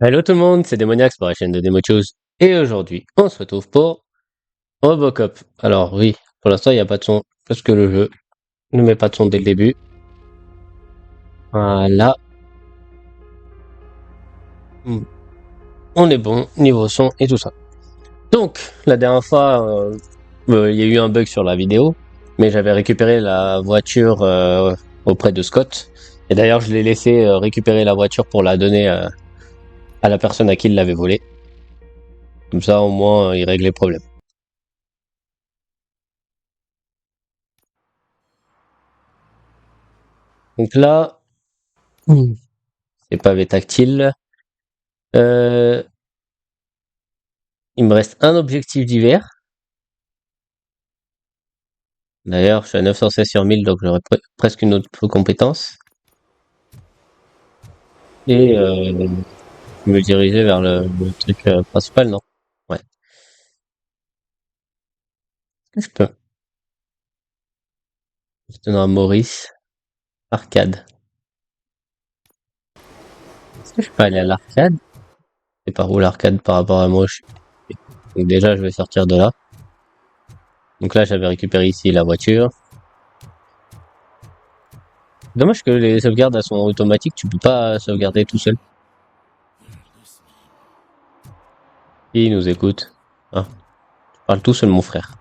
Hello tout le monde, c'est Demoniax pour la chaîne de Demochos. Et aujourd'hui, on se retrouve pour Robocop. Alors oui, pour l'instant il n'y a pas de son, parce que le jeu ne met pas de son dès le début. Voilà. Hmm. On est bon, niveau son et tout ça. Donc, la dernière fois, il y a eu un bug sur la vidéo, mais j'avais récupéré la voiture auprès de Scott. Et d'ailleurs, je l'ai laissé récupérer la voiture pour la donner à la personne à qui il l'avait volée. Comme ça, au moins, il règle les problèmes. Donc là, c'est pavé tactile. Euh, il me reste un objectif d'hiver. D'ailleurs, je suis à 916 sur 1000, donc j'aurai presque une autre compétence. Et je me diriger vers le truc principal, non? Ouais. Je peux. Je donne à Maurice. Arcade. Est-ce que je peux aller à l'arcade? C'est par où l'arcade par rapport à moi? Donc déjà, je vais sortir de là. Donc là, j'avais récupéré ici la voiture. Dommage que les sauvegardes elles sont automatiques, tu peux pas sauvegarder tout seul. Il nous écoute. Ah, tu parles tout seul, mon frère.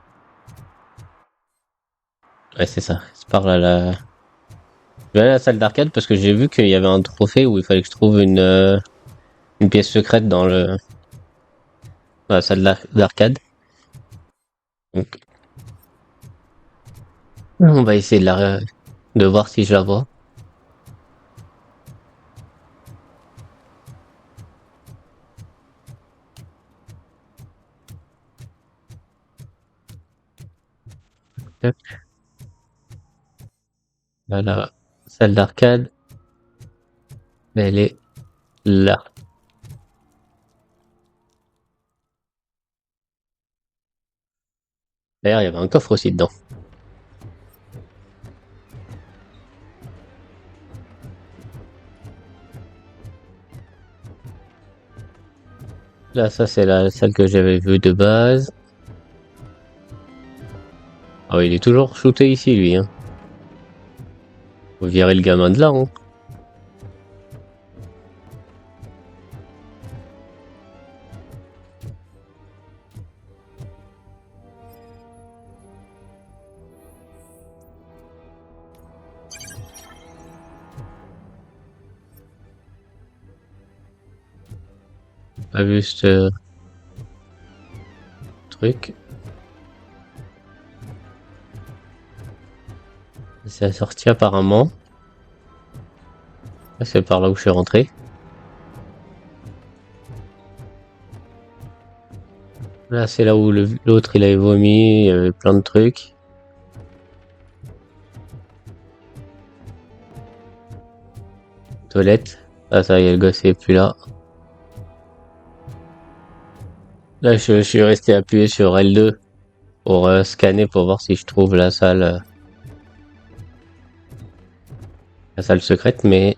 Ouais, c'est ça. C'est par là, là. Je vais aller à la salle d'arcade parce que j'ai vu qu'il y avait un trophée où il fallait que je trouve une pièce secrète dans la salle d'arcade. Donc, on va essayer de voir si je la vois. Hop, là, la salle d'arcade, elle est là. D'ailleurs, il y avait un coffre aussi dedans. Là, ça, c'est la salle que j'avais vue de base. Ah oui, il est toujours shooté ici, lui, hein. Faut virer le gamin de là, hein. Pas vu ce truc. C'est la sortie apparemment. Là, c'est par là où je suis rentré. Là, c'est là où l'autre il avait vomi, il y avait plein de trucs. Toilette. Ah, ça y est, le gosse est plus là. Là, je suis resté appuyé sur L2 pour scanner pour voir si je trouve la salle secrète, mais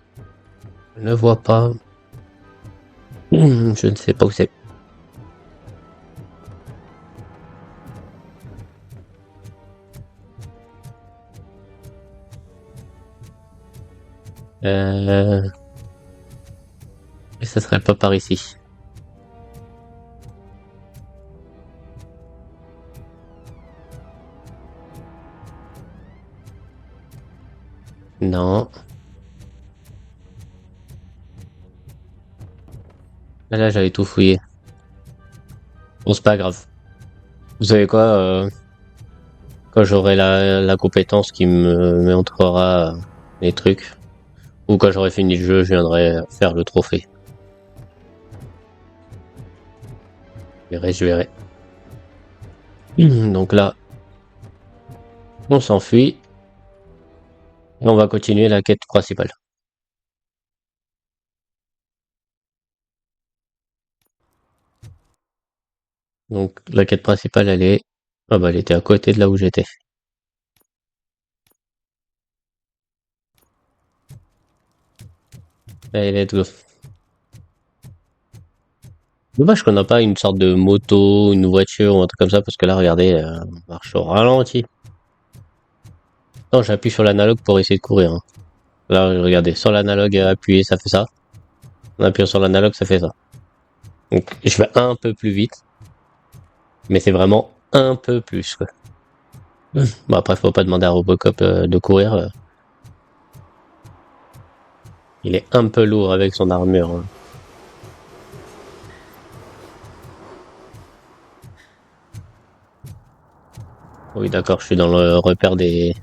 je ne vois pas. Je ne sais pas où c'est. Euh... Et ça serait pas par ici. Non. Là, j'avais tout fouillé. Bon, c'est pas grave. Vous savez quoi quand j'aurai la compétence qui me montrera les trucs, ou quand j'aurai fini le jeu, je viendrai faire le trophée. Je verrai. Donc là, on s'enfuit et on va continuer la quête principale. Donc la quête principale, elle est... Ah bah elle était à côté de là où j'étais. Allez, let's go. Dommage qu'on n'a pas une sorte de moto, une voiture ou un truc comme ça, parce que là, regardez, on marche au ralenti. Non, j'appuie sur l'analogue pour essayer de courir. Hein. Là, regardez, sur l'analogue appuyé, ça fait ça. En appuyant sur l'analogue, ça fait ça. Donc, je vais un peu plus vite. Mais c'est vraiment un peu plus, quoi. Bon, après, faut pas demander à Robocop de courir. Il est un peu lourd avec son armure. Hein. Oui, d'accord, je suis dans le repère des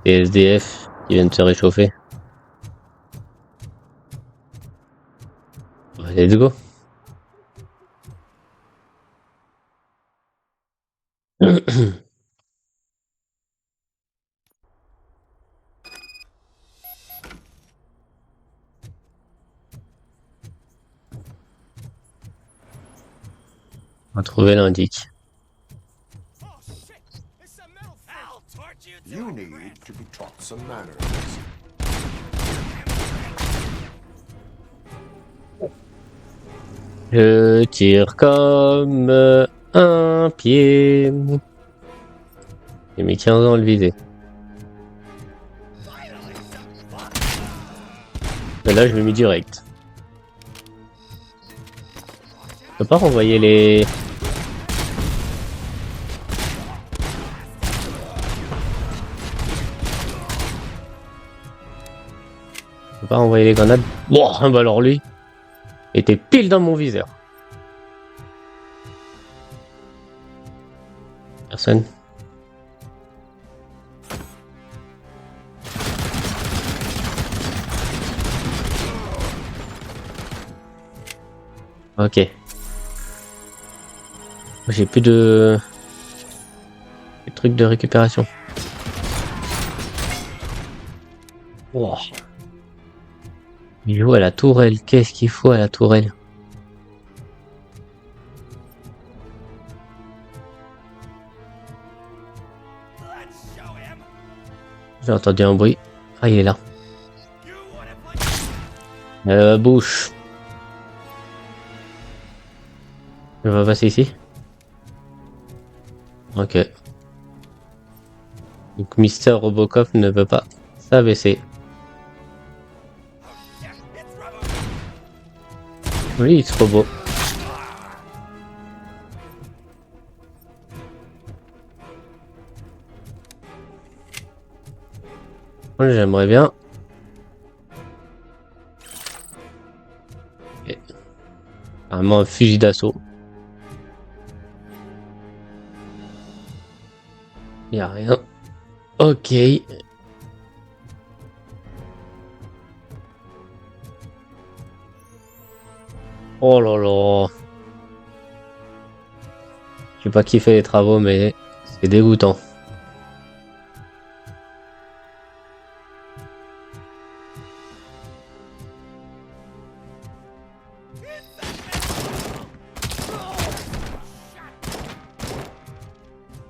SDF qui viennent se réchauffer. Let's go. On va trouver l'indic. You need to be taught some manners. Je tire comme un pied. J'ai mis 15 ans à le viser. Et là, je l'ai mis direct. Je peux pas renvoyer les... Je peux pas renvoyer les grenades. Bon, bah alors lui, était pile dans mon viseur. Personne. Ok. J'ai plus de... trucs de récupération. Wow. Il joue à la tourelle. Qu'est-ce qu'il faut à la tourelle? J'ai entendu un bruit. Ah, il est là. Bouche. Je vais passer ici. Ok. Donc Mister Robocop ne veut pas s'abaisser. Oui, c'est trop beau. Moi, j'aimerais bien. Okay. Vraiment un fusil d'assaut. Y a rien. Ok. Oh là là. Je sais pas qui fait les travaux, mais c'est dégoûtant.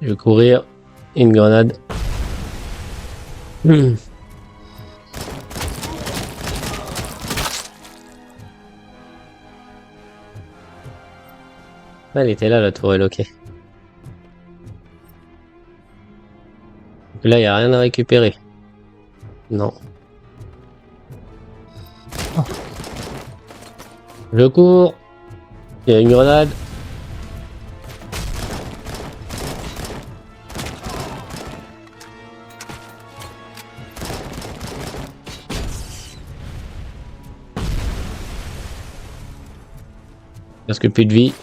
Je vais courir. Une grenade. Elle était là, la tourelle, ok. Là, il n'y a rien à récupérer. Non. Oh. Je cours. Il y a une grenade. Presque plus de vie.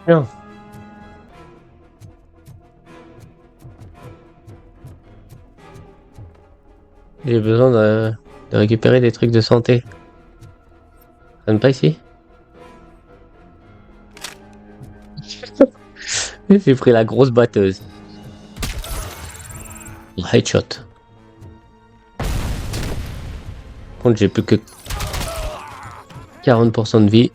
Bien. J'ai besoin de récupérer des trucs de santé. Ça ne pas ici? J'ai pris la grosse batteuse. Headshot. Par contre, j'ai plus que 40% de vie.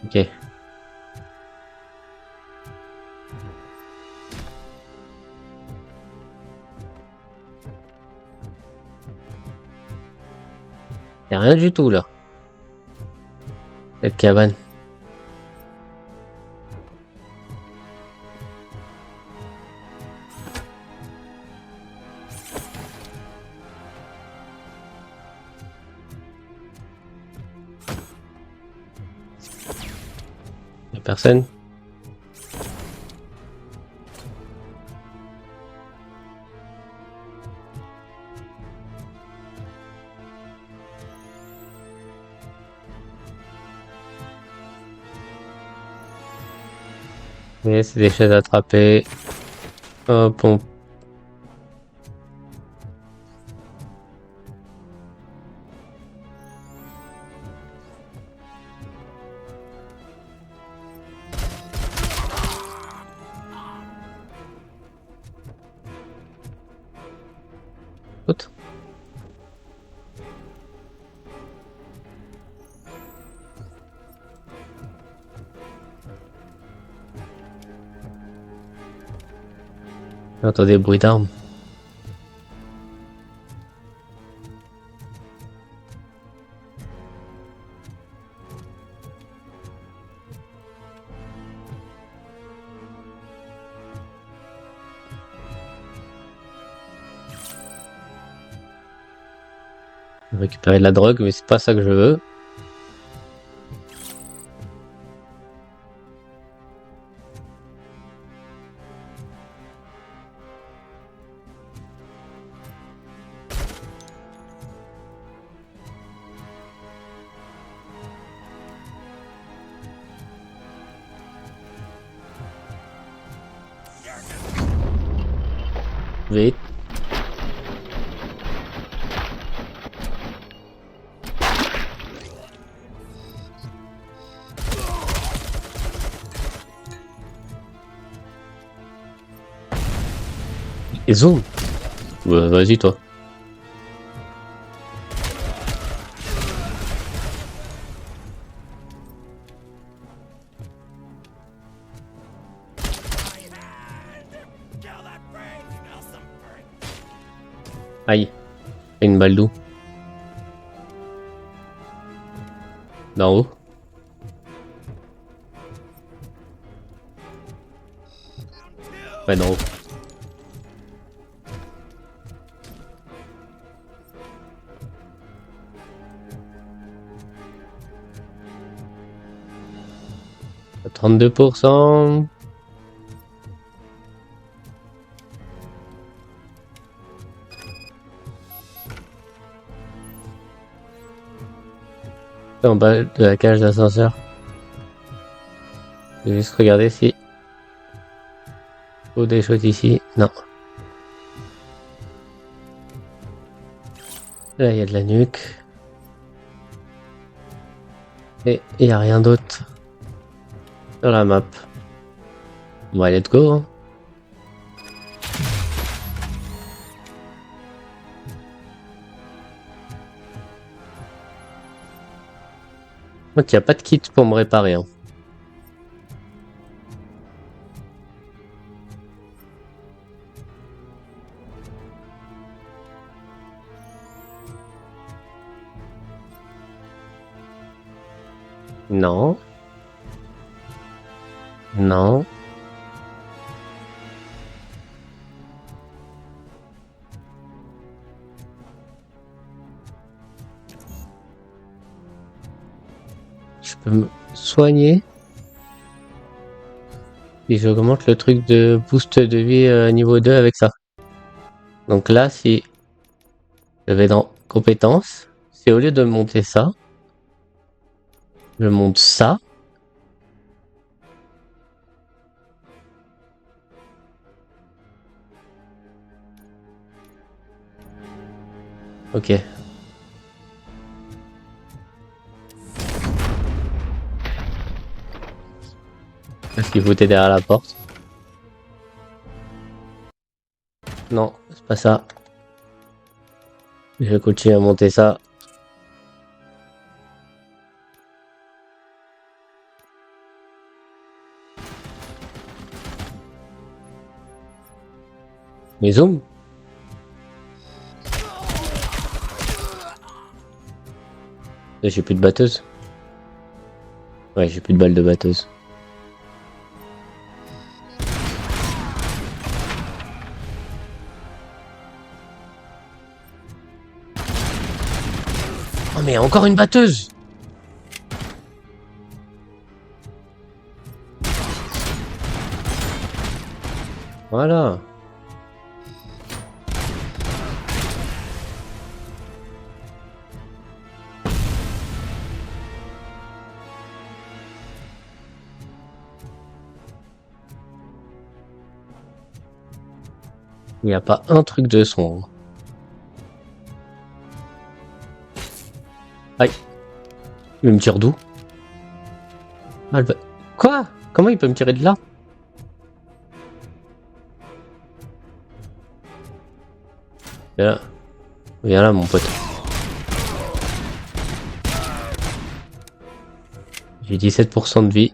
Ok. Y'a rien du tout là. Cette cabane. Y'a personne. Mais c'est des chaises attrapées. Hop, on... Autre. J'entends des bruits d'armes. Récupérer de la drogue, mais c'est pas ça que je veux. Vite. Et zoom. Vas-y toi. Aïe. Une balle d'où? D'en haut. Ouais, d'en haut. À 32%. En bas de la cage d'ascenseur. Je vais juste regarder si... ou des choses ici. Non. Là, il y a de la nuque. Et il n'y a rien d'autre sur la map. Bon, allez, let's go. Hein. Donc, il n'y a pas de kit pour me réparer. Hein. Non. Non. Je peux me soigner. Et j'augmente le truc de boost de vie niveau 2 avec ça. Donc là, si je vais dans compétences, c'est au lieu de monter ça, je monte ça. Ok. Est-ce qu'il faut t'aider derrière la porte? Non, c'est pas ça. Je continue à monter ça. Mais zoom. Là, j'ai plus de batteuse. Ouais, j'ai plus de balles de batteuse. Oh mais encore une batteuse. Voilà. Il n'y a pas un truc de son. Aïe. Il me tire d'où? Ah, quoi? Comment il peut me tirer de là? Viens là. Viens là, mon pote. J'ai 17% de vie.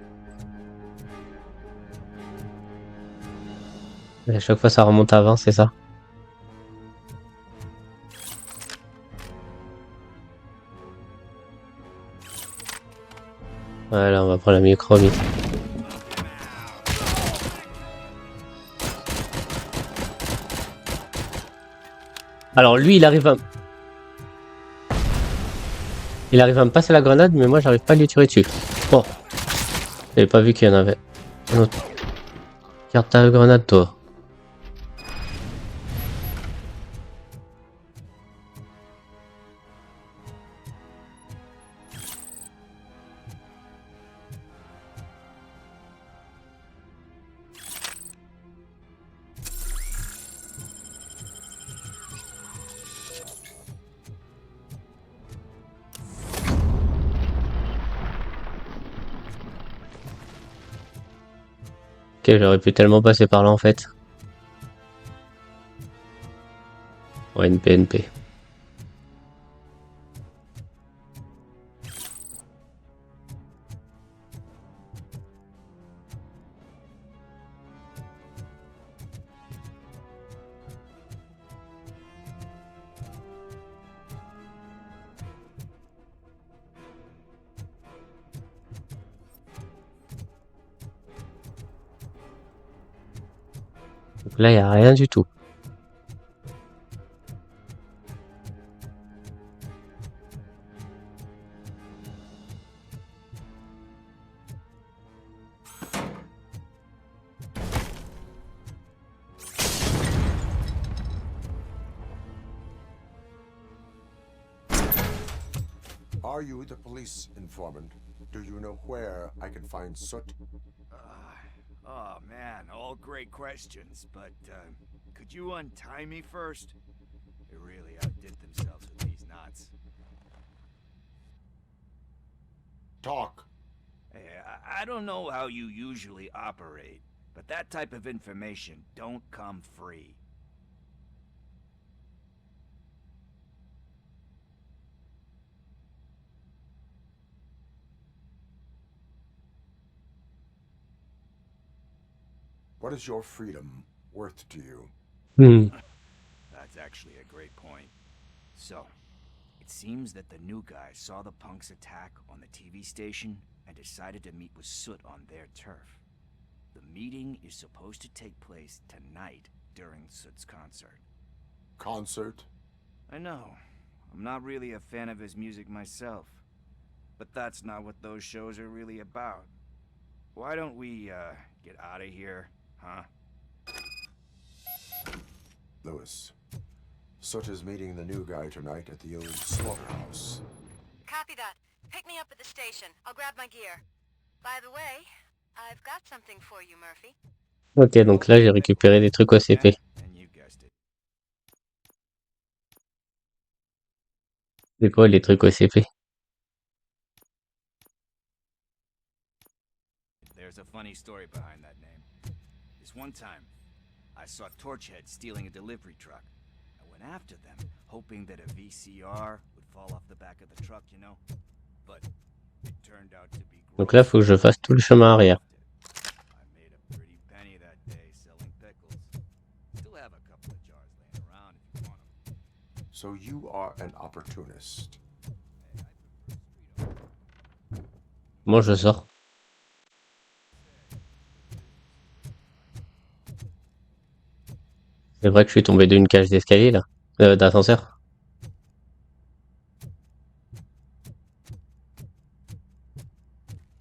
Et à chaque fois, ça remonte à 20, c'est ça? Voilà, on va prendre la micromite. Alors lui, il arrive à me passer la grenade, mais moi, j'arrive pas à lui tirer dessus. Bon. J'avais pas vu qu'il y en avait un autre. Garde ta grenade, toi. Ok, j'aurais pu tellement passer par là en fait. Ouais, une PNP. Donc là, il n'y a rien du tout. Are you the police informant? Do you know where I can find Soot? Oh man, all great questions, but could you untie me first? They really outdid themselves with these knots. Talk. Hey, I don't know how you usually operate, but that type of information don't come free. What is your freedom worth to you? That's actually a great point. So, it seems that the new guy saw the punks attack on the TV station and decided to meet with Soot on their turf. The meeting is supposed to take place tonight during Soot's concert. Concert? I know. I'm not really a fan of his music myself. But that's not what those shows are really about. Why don't we, get out of here, huh? Lewis. Soot is meeting the new guy tonight at the old slaughterhouse. Copy that. Pick me up at the station. I'll grab my gear. By the way, I've got something for you, Murphy. Ok, donc là, j'ai récupéré des trucs OCP. And you guessed it. C'est quoi les trucs OCP? There's a funny story behind that name. This one time, I saw Torchhead stealing a delivery truck. I went after them, hoping that a VCR would fall off the back of the truck, you know? But it turned out to be... Donc là, faut que je fasse tout le chemin arrière. I made a pretty penny that day selling pickles. Still have a couple of So you are an opportunist. Moi, je sors. C'est vrai que je suis tombé d'une cage d'escalier, là. D'ascenseur.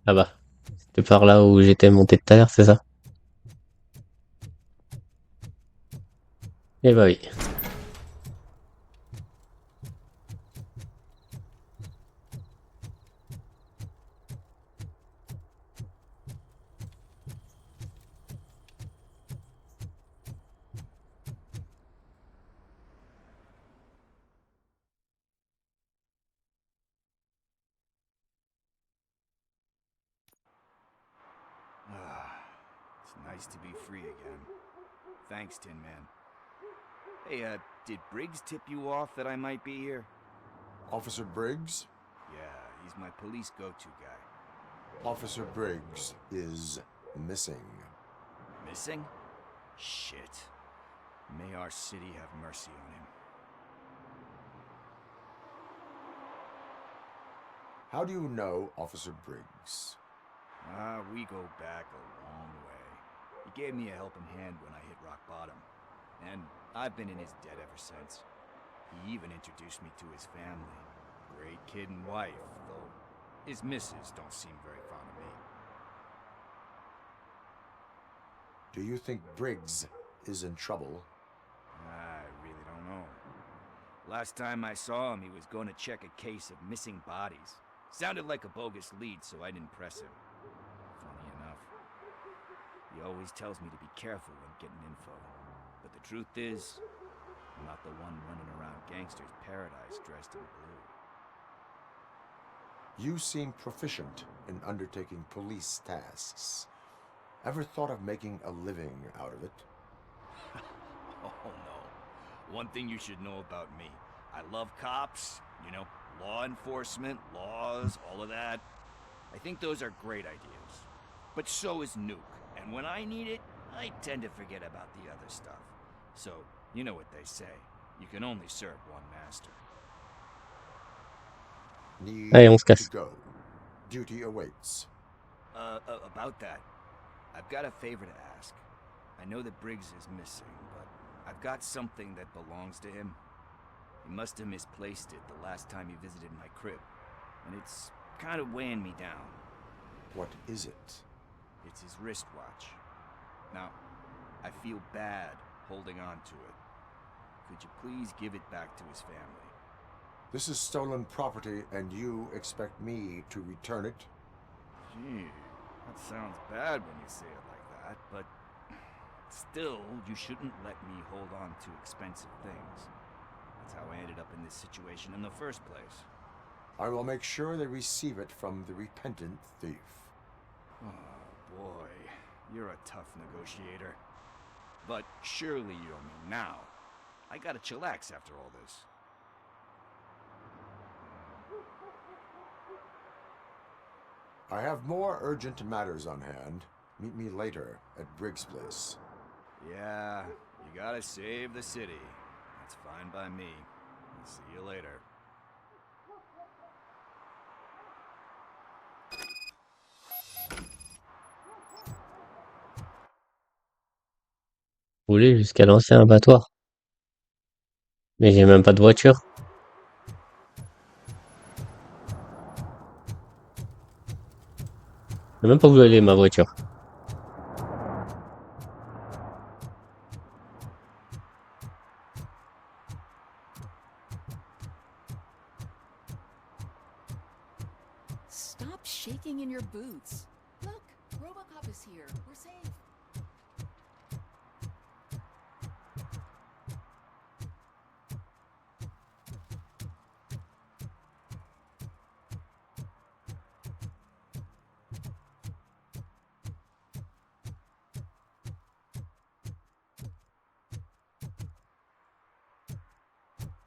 Ah bah. C'était par là où j'étais monté tout à l'heure, c'est ça? Eh bah oui. It's nice to be free again. Thanks, Tin Man. Hey, did Briggs tip you off that I might be here? Officer Briggs? Yeah, he's my police go-to guy. Officer Briggs is missing. Missing? Shit. May our city have mercy on him. How do you know Officer Briggs? We go back a long way. He gave me a helping hand when I hit rock bottom. And I've been in his debt ever since. He even introduced me to his family. Great kid and wife, though his missus don't seem very fond of me. Do you think Briggs is in trouble? I really don't know. Last time I saw him, he was going to check a case of missing bodies. Sounded like a bogus lead, so I didn't press him. Funny enough. He always tells me to be careful when getting info. But the truth is, I'm not the one running around gangster's paradise dressed in blue. You seem proficient in undertaking police tasks. Ever thought of making a living out of it? Oh no. One thing you should know about me. I love cops, you know, law enforcement, laws, all of that. I think those are great ideas. But so is Nuke. And when I need it, I tend to forget about the other stuff. So, you know what they say. You can only serve one master. Need Allez, on se to casse. go. Duty awaits. About that. I've got a favor to ask. I know that Briggs is missing, but I've got something that belongs to him. He must have misplaced it the last time he visited my crib, and it's kind of weighing me down. What is it? It's his wristwatch. Now, I feel bad holding on to it. Could you please give it back to his family? This is stolen property, and you expect me to return it? Gee, that sounds bad when you say it like that, but still, you shouldn't let me hold on to expensive things. That's how I ended up in this situation in the first place. I will make sure they receive it from the repentant thief. Oh boy, you're a tough negotiator. But surely you don't mean now. I gotta chillax after all this. I have more urgent matters on hand. Meet me later at Briggs' place. Yeah, you gotta save the city. That's fine by me. I'll see you later. Rouler jusqu'à l'ancien abattoir. Mais j'ai même pas de voiture. Je sais même pas où elle est ma voiture. Stop shaking in your boots. Look, Robocop is here. We're safe.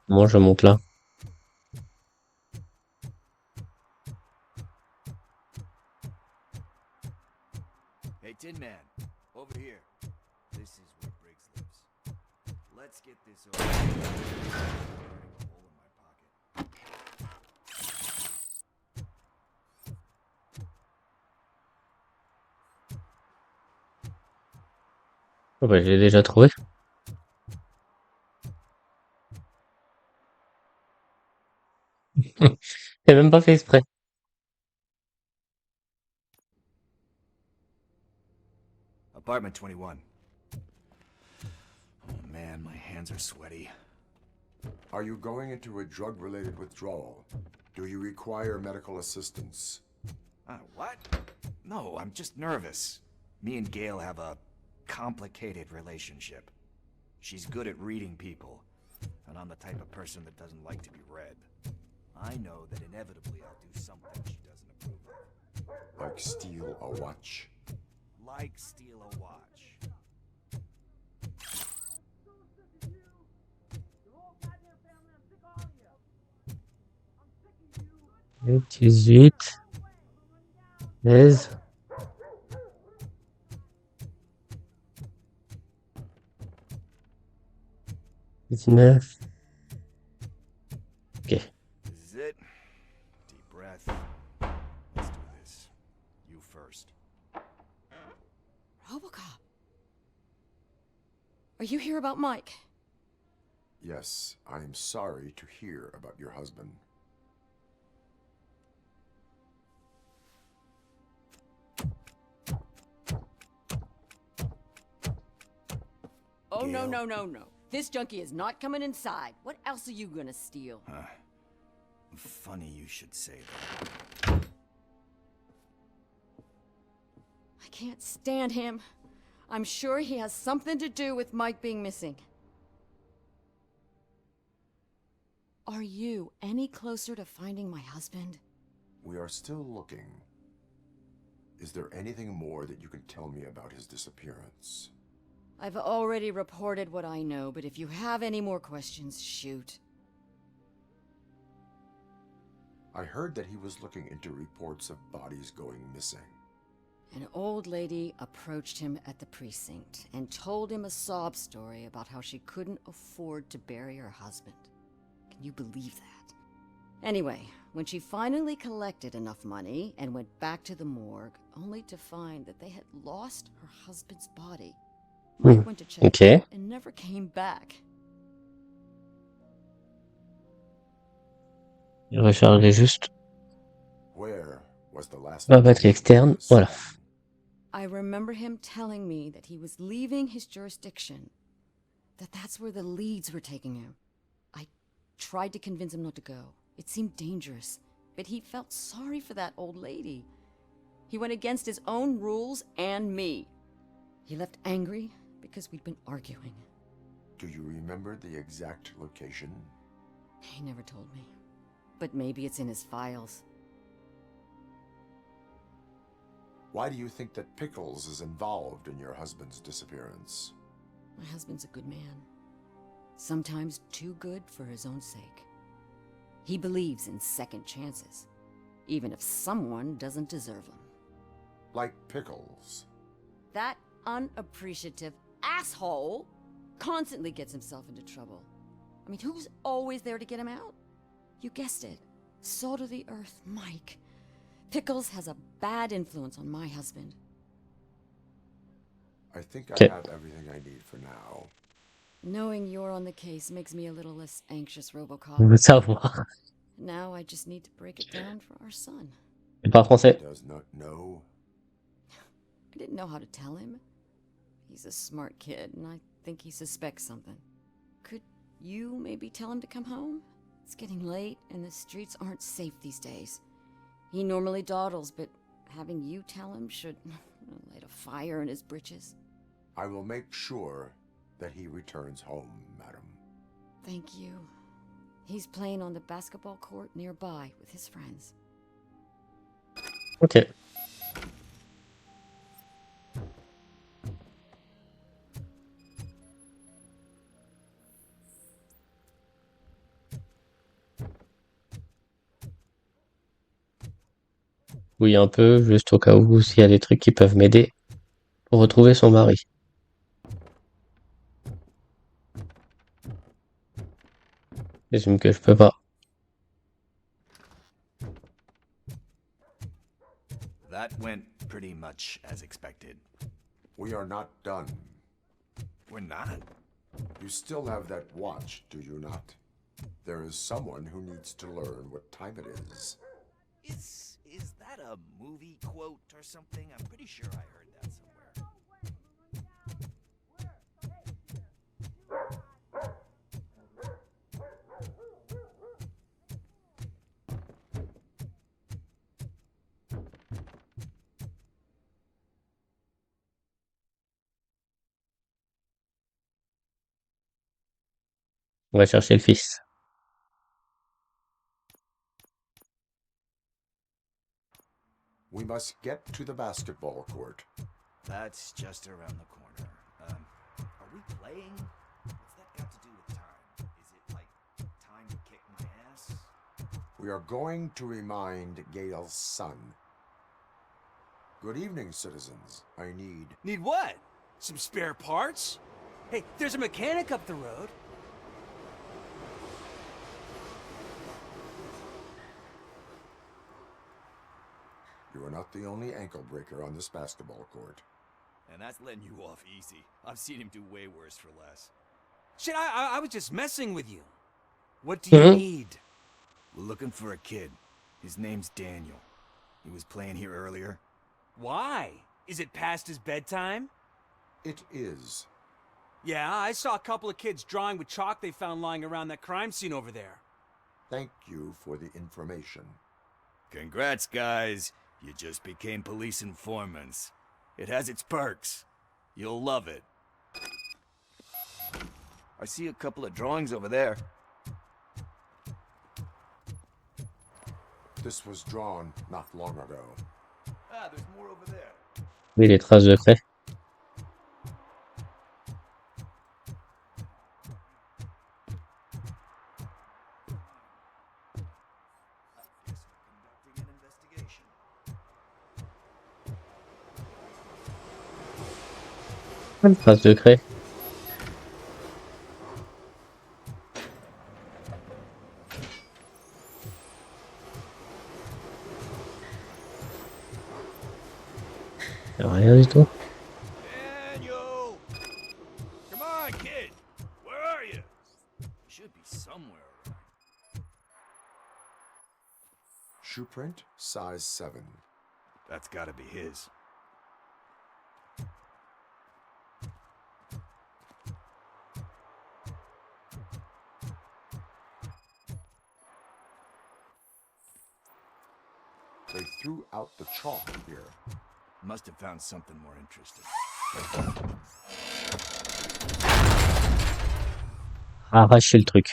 Moi je monte là. Hey, Tin Man, over here. This is where Briggs lives. Let's get this over. Oh bah, je l'ai déjà trouvé. J'ai même pas fait exprès. Apartment 21. Oh man, my hands are sweaty. Are you going into a drug-related withdrawal? Do you require medical assistance? What? No, I'm just nervous. Me and Gail have a complicated relationship. She's good at reading people, and I'm the type of person that doesn't like to be read. I know that inevitably I'll do something she doesn't approve of. Like steal a watch? Like steal a watch. 18, 16. Neuf. Ok. This is it. Deep breath. Let's do this. You first. Robocop. Are you here about Mike? Yes, I am sorry to hear about your husband. Oh, no, Gail. no, no, no. This junkie is not coming inside. What else are you gonna steal? Funny you should say that. I can't stand him. I'm sure he has something to do with Mike being missing. Are you any closer to finding my husband? We are still looking. Is there anything more that you can tell me about his disappearance? I've already reported what I know, but if you have any more questions, shoot. I heard that he was looking into reports of bodies going missing. An old lady approached him at the precinct and told him a sob story about how she couldn't afford to bury her husband. Can you believe that? Anyway, when she finally collected enough money and went back to the morgue, only to find that they had lost her husband's body, Mike went to check Okay. it out and never came back. Il rechargeait juste Where was the last la batterie location of externe. the Voilà. son? I remember him telling me that he was leaving his jurisdiction, that that's where the leads were taking him. I tried to convince him not to go. It seemed dangerous, but he felt sorry for that old lady. He went against his own rules and me. He left angry because we'd been arguing. Do you remember the exact location? He never told me, but maybe it's in his files. Why do you think that Pickles is involved in your husband's disappearance? My husband's a good man. Sometimes too good for his own sake. He believes in second chances, even if someone doesn't deserve them. Like Pickles. That unappreciative asshole constantly gets himself into trouble. I mean, who's always there to get him out? You guessed it. Salt of the earth, Mike. Pickles has a bad influence on my husband. I think Okay. I have everything I need for now. Knowing you're on the case makes me a little less anxious, On Robocop. veut savoir. Now I just need to break it down for our son. Il parle français. Does not know. I didn't know how to tell him. He's a smart kid, and I think he suspects something. Could you maybe tell him to come home? It's getting late, and the streets aren't safe these days. He normally dawdles, but having you tell him should light a fire in his britches. I will make sure that he returns home, madam. Thank you. He's playing on the basketball court nearby with his friends. Ok. Oui, un peu, juste au cas où s'il y a des trucs qui peuvent m'aider pour retrouver son mari. J'assume que je peux pas. That went pretty much as expected. We are not done. We're not? You still have that watch, do you not? There is someone who needs to learn what time it is. Is that a movie quote or something? I'm pretty sure I heard that somewhere. On va chercher le fils. We must get to the basketball court. That's just around the corner. Are we playing? What's that got to do with time? Is it like time to kick my ass? We are going to remind Gale's son. Good evening, citizens. I need... Need what? Some spare parts? Hey, there's a mechanic up the road. You are not the only ankle breaker on this basketball court. And that's letting you off easy. I've seen him do way worse for less. Shit, I was just messing with you. What do you need? We're looking for a kid. His name's Daniel. He was playing here earlier. Why? Is it past his bedtime? It is. Yeah, I saw a couple of kids drawing with chalk they found lying around that crime scene over there. Thank you for the information. Congrats, guys. You just became police informants. It has its perks. You'll love it. I see a couple of drawings over there. This was drawn not long ago. Ah, there's more over there. Oui, les traces de craie. Conducting an investigation. Une trace de craie. Y'a rien du tout. Daniel! Come on, kid! Where are you? Should be somewhere around. Shoe print, size 7. That's gotta be his. They threw out the chalk here. Must have found something more interesting. Arracher le truc.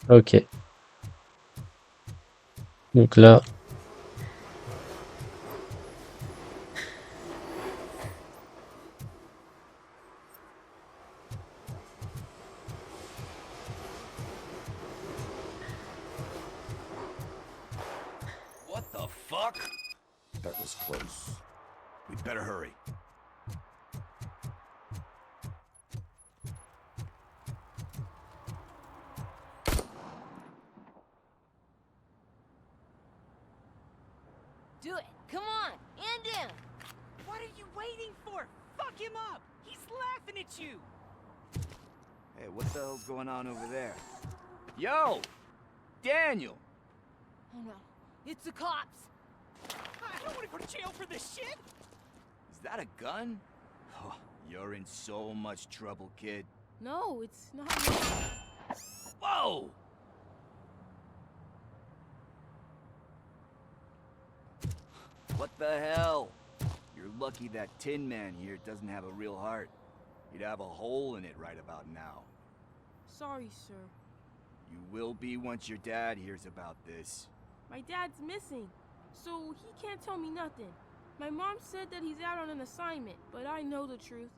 Ok. Donc là, What the fuck? That was close. We'd better hurry. Do it. Come on. End him. What are you waiting for? Fuck him up. He's laughing at you. Hey, what the hell's going on over there? Yo! Daniel! Oh no. It's the cops. I don't want to go to jail for this shit. Is that a gun? Oh, you're in so much trouble, kid. No, it's not. Whoa! What the hell? You're lucky that Tin Man here doesn't have a real heart. He'd have a hole in it right about now. Sorry, sir. You will be once your dad hears about this. My dad's missing, so he can't tell me nothing. My mom said that he's out on an assignment, but I know the truth.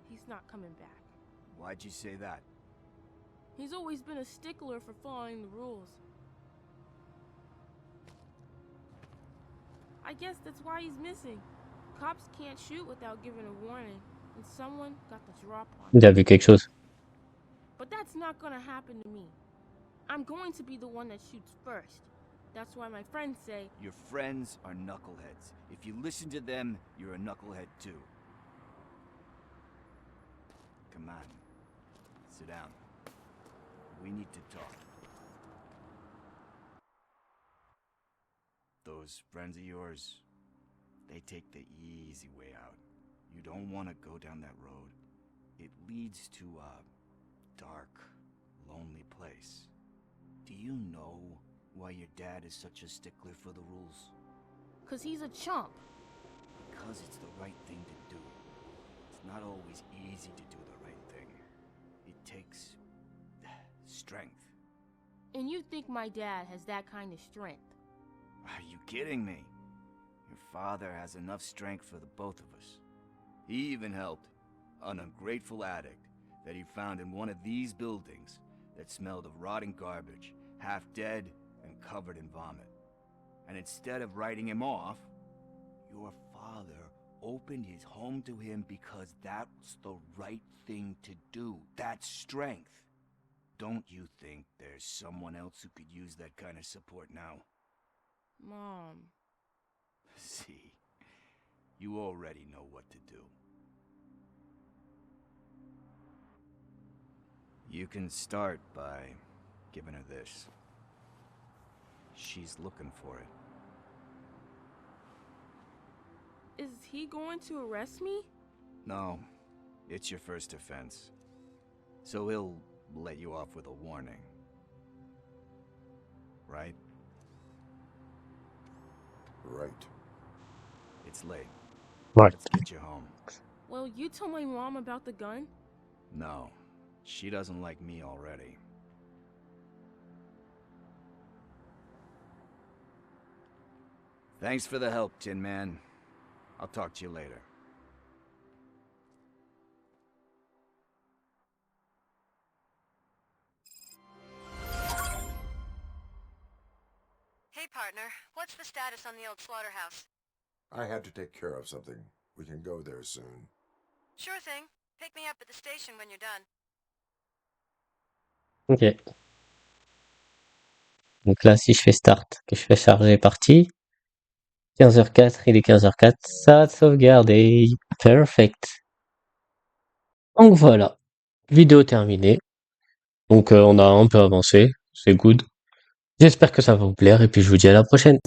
He's not coming back. Why'd you say that? He's always been a stickler for following the rules. I guess that's why he's missing. Cops can't shoot without giving a warning. and someone got the drop on Il him. a vu quelque chose. But that's not gonna happen to me. I'm going to be the one that shoots first. That's why my friends say, Your friends are knuckleheads. If you listen to them, you're a knucklehead too. Come on. Sit down. We need to talk. Those friends of yours, they take the easy way out. You don't want to go down that road. It leads to a dark, lonely place. Do you know why your dad is such a stickler for the rules? 'cause he's a chump. Because it's the right thing to do. It's not always easy to do the right thing. It takes strength. And you think my dad has that kind of strength? Are you kidding me? Your father has enough strength for the both of us. He even helped an ungrateful addict that he found in one of these buildings that smelled of rotting garbage, half dead and covered in vomit. And instead of writing him off, your father opened his home to him because that's the right thing to do. That's strength. Don't you think there's someone else who could use that kind of support now? Mom. See, you already know what to do. You can start by giving her this. She's looking for it. Is he going to arrest me? No, it's your first offense. So he'll let you off with a warning. Right? Right. It's late. Right. Let's get you home. Well, you told my mom about the gun? No, she doesn't like me already. Thanks for the help, Tin Man. I'll talk to you later. Hey, partner. What's the status on the old slaughterhouse? I had to take care of something. We can go there soon. Sure thing. Pick me up at the station when you're done. Ok. Donc là, si je fais start, que je fais charger partie, 15h04, il est 15h04, ça a sauvegardé. Perfect. Donc voilà, vidéo terminée. Donc on a un peu avancé, c'est good. J'espère que ça va vous plaire et puis je vous dis à la prochaine.